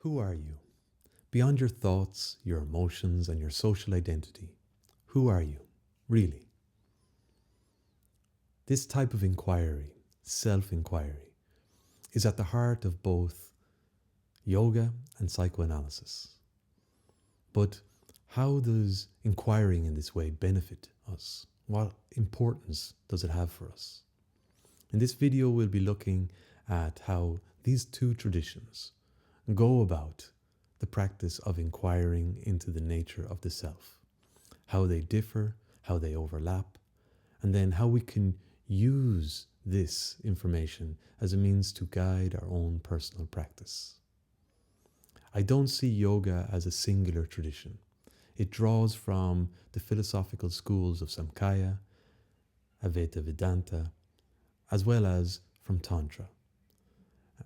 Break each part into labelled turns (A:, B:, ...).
A: Who are you? Beyond your thoughts, your emotions, and your social identity, who are you, really? This type of inquiry, self-enquiry, is at the heart of both yoga and psychoanalysis. But how does inquiring in this way benefit us? What importance does it have for us? In this video, we'll be looking at how these two traditions go about the practice of inquiring into the nature of the self, how they differ, how they overlap, and then how we can use this information as a means to guide our own personal practice. I don't see yoga as a singular tradition. It draws from the philosophical schools of Samkhya, Advaita Vedanta, as well as from Tantra.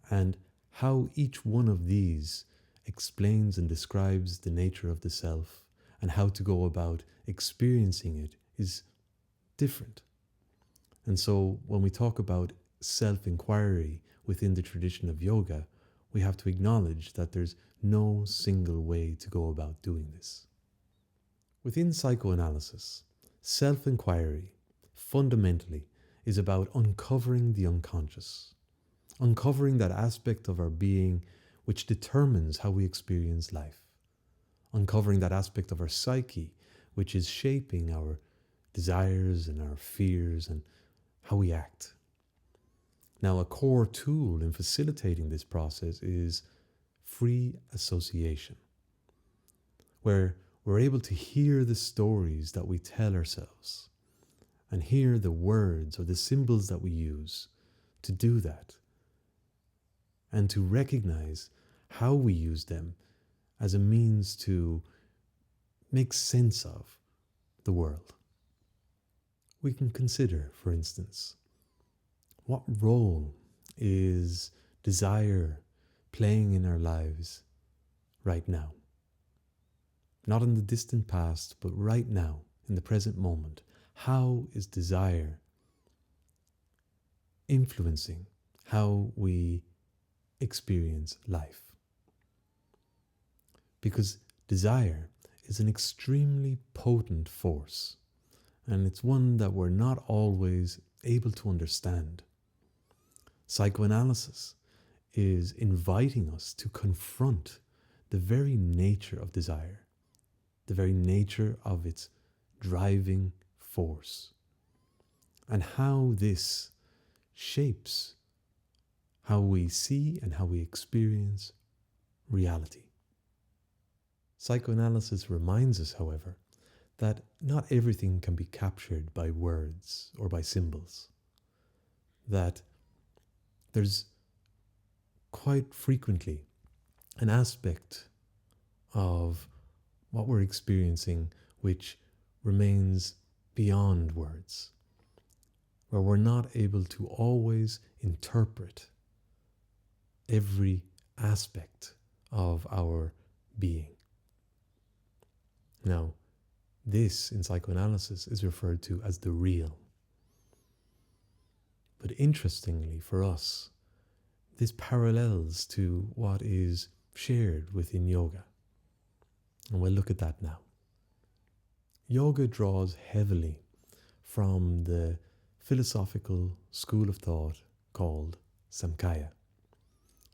A: And how each one of these explains and describes the nature of the self and how to go about experiencing it is different. And so when we talk about self-enquiry within the tradition of yoga, we have to acknowledge that there's no single way to go about doing this. Within psychoanalysis, self-enquiry fundamentally is about uncovering the unconscious, uncovering that aspect of our being which determines how we experience life, uncovering that aspect of our psyche which is shaping our desires and our fears and how we act. Now, a core tool in facilitating this process is free association, where we're able to hear the stories that we tell ourselves and hear the words or the symbols that we use to do that, and to recognize how we use them as a means to make sense of the world. We can consider, for instance, what role is desire playing in our lives right now? Not in the distant past, but right now, in the present moment. How is desire influencing how we experience life? Because desire is an extremely potent force, and it's one that we're not always able to understand. Psychoanalysis is inviting us to confront the very nature of desire, the very nature of its driving force, and how this shapes how we see and how we experience reality. Psychoanalysis reminds us, however, that not everything can be captured by words or by symbols, that there's quite frequently an aspect of what we're experiencing which remains beyond words, where we're not able to always interpret every aspect of our being. Now, this in psychoanalysis is referred to as the real. But interestingly for us, this parallels to what is shared within yoga. And we'll look at that now. Yoga draws heavily from the philosophical school of thought called Samkhya.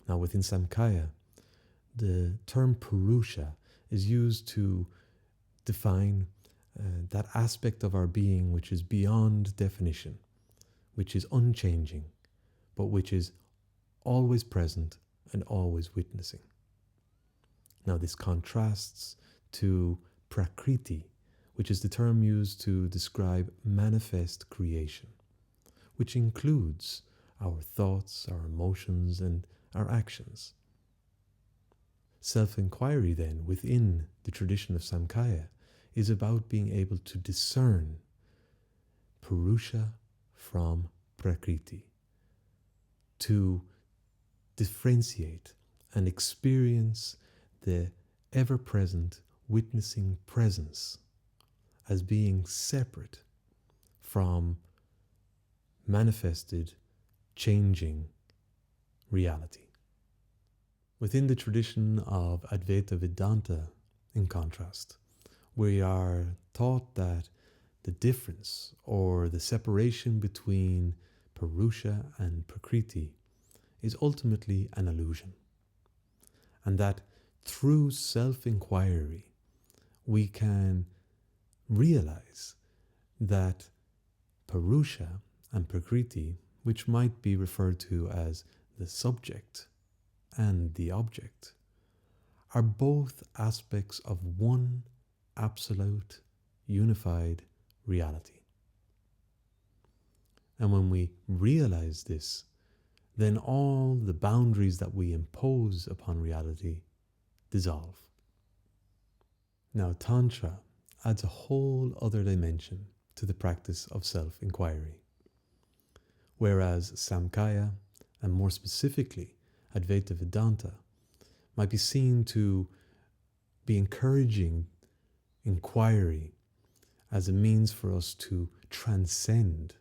A: Now, within Samkhya, the term Purusha is used to define that aspect of our being which is beyond definition, which is unchanging, but which is always present and always witnessing. Now, this contrasts to Prakriti, which is the term used to describe manifest creation, which includes our thoughts, our emotions, and our actions. Self-enquiry, then, within the tradition of Samkhya, is about being able to discern Purusha from Prakriti, to differentiate and experience the ever-present witnessing presence as being separate from manifested, changing reality. Within the tradition of Advaita Vedanta, in contrast, we are taught that the difference or the separation between Purusha and Prakriti is ultimately an illusion, and that through self-enquiry we can realize that Purusha and Prakriti, which might be referred to as the subject and the object, are both aspects of one absolute, unified reality. And when we realize this, then all the boundaries that we impose upon reality dissolve. Now, Tantra adds a whole other dimension to the practice of self-enquiry, whereas Samkhya, and more specifically Advaita Vedanta, might be seen to be encouraging inquiry as a means for us to transcend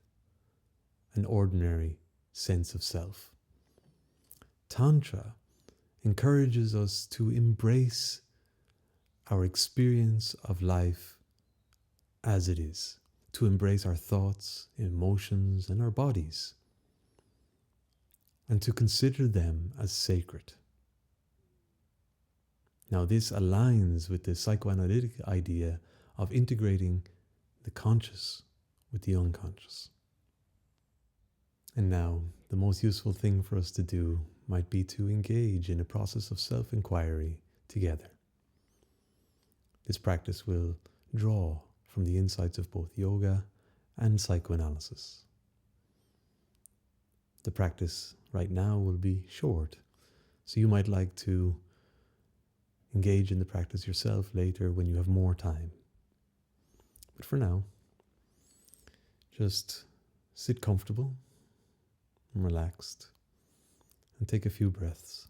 A: an ordinary sense of self. Tantra encourages us to embrace our experience of life as it is, to embrace our thoughts, emotions, and our bodies, and to consider them as sacred. Now, this aligns with the psychoanalytic idea of integrating the conscious with the unconscious. And now, the most useful thing for us to do might be to engage in a process of self-enquiry together. This practice will draw from the insights of both yoga and psychoanalysis. The practice right now will be short, so you might like to engage in the practice yourself later when you have more time. But for now, just sit comfortable and relaxed and take a few breaths.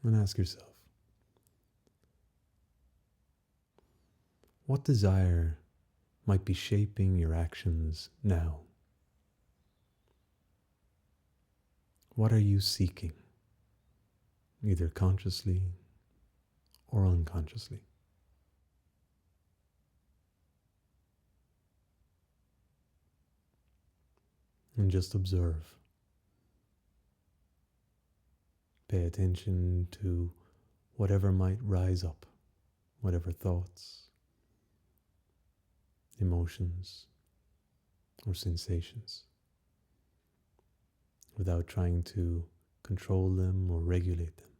A: And ask yourself, what desire might be shaping your actions now? What are you seeking, either consciously or unconsciously? And just observe. Pay attention to whatever might rise up, whatever thoughts, emotions, or sensations, without trying to control them or regulate them.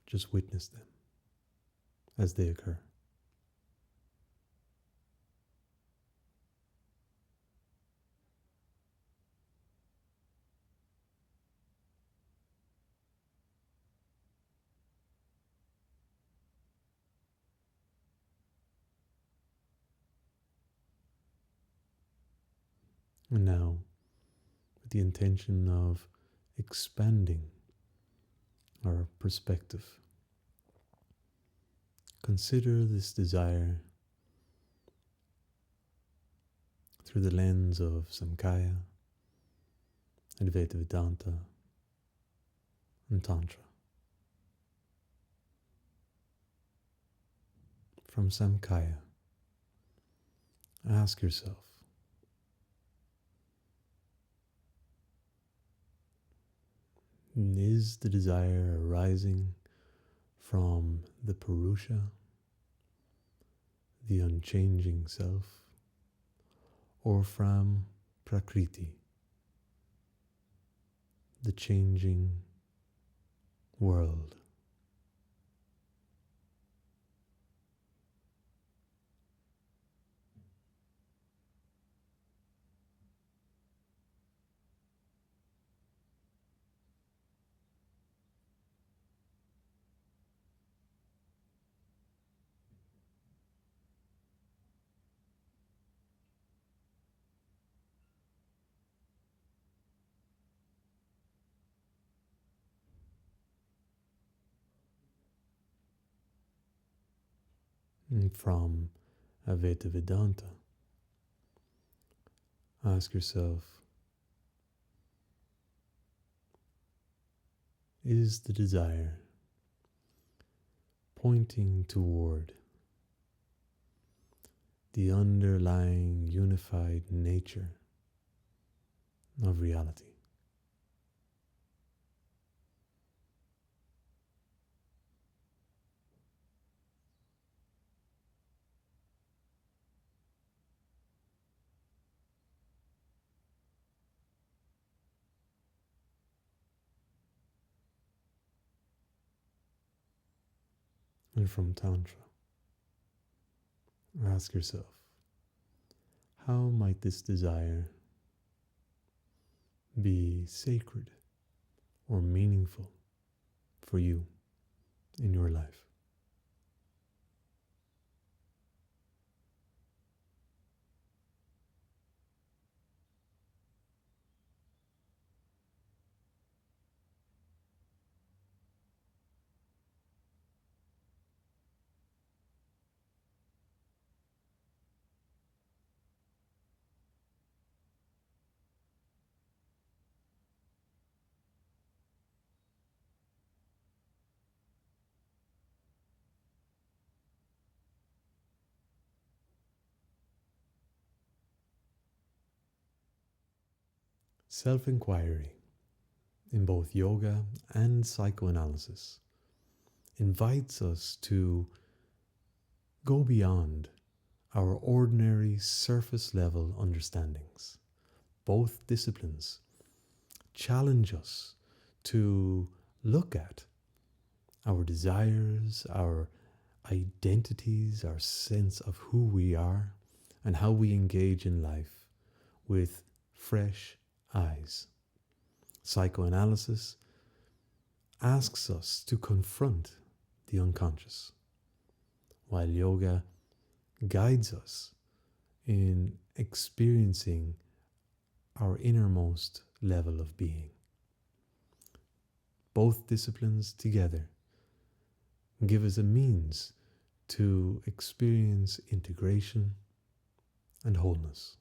A: Just witness them as they occur. And now, with the intention of expanding our perspective, consider this desire through the lens of Samkhya, Advaita Vedanta, and Tantra. From Samkhya, ask yourself, is the desire arising from the Purusha, the unchanging self, or from Prakriti, the changing world? from Advaita Vedanta, ask yourself, is the desire pointing toward the underlying unified nature of reality? And from Tantra, ask yourself, how might this desire be sacred or meaningful for you in your life? Self-enquiry in both yoga and psychoanalysis invites us to go beyond our ordinary surface level understandings. Both disciplines challenge us to look at our desires, our identities, our sense of who we are, and how we engage in life with fresh eyes. Psychoanalysis asks us to confront the unconscious, while yoga guides us in experiencing our innermost level of being. Both disciplines together give us a means to experience integration and wholeness.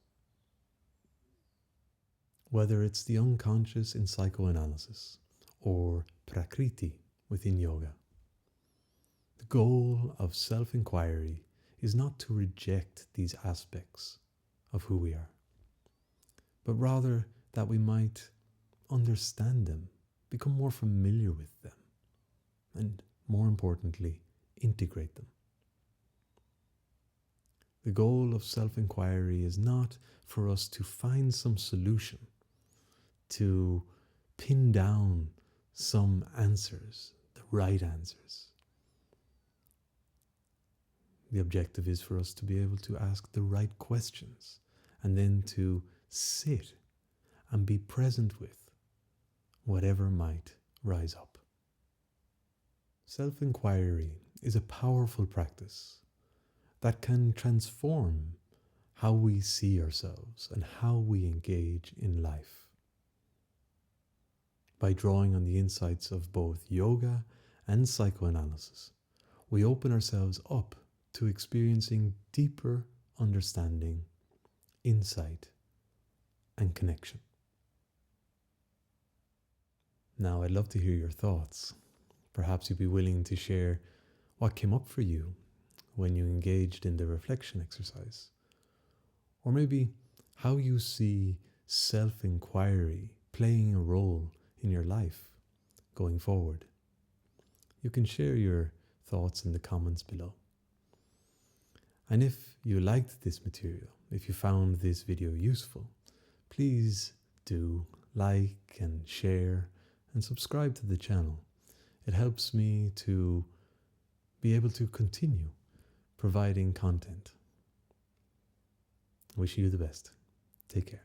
A: Whether it's the unconscious in psychoanalysis or Prakriti within yoga, the goal of self-enquiry is not to reject these aspects of who we are, but rather that we might understand them, become more familiar with them, and more importantly, integrate them. The goal of self-enquiry is not for us to find some solution, to pin down some answers, the right answers. The objective is for us to be able to ask the right questions and then to sit and be present with whatever might rise up. Self-enquiry is a powerful practice that can transform how we see ourselves and how we engage in life. By drawing on the insights of both yoga and psychoanalysis, we open ourselves up to experiencing deeper understanding, insight, and connection. Now, I'd love to hear your thoughts. Perhaps you'd be willing to share what came up for you when you engaged in the reflection exercise. Or maybe how you see self-enquiry playing a role in your life going forward. You can share your thoughts in the comments below. And if you liked this material, if you found this video useful, please do like and share and subscribe to the channel. It helps me to be able to continue providing content. Wish you the best. Take care.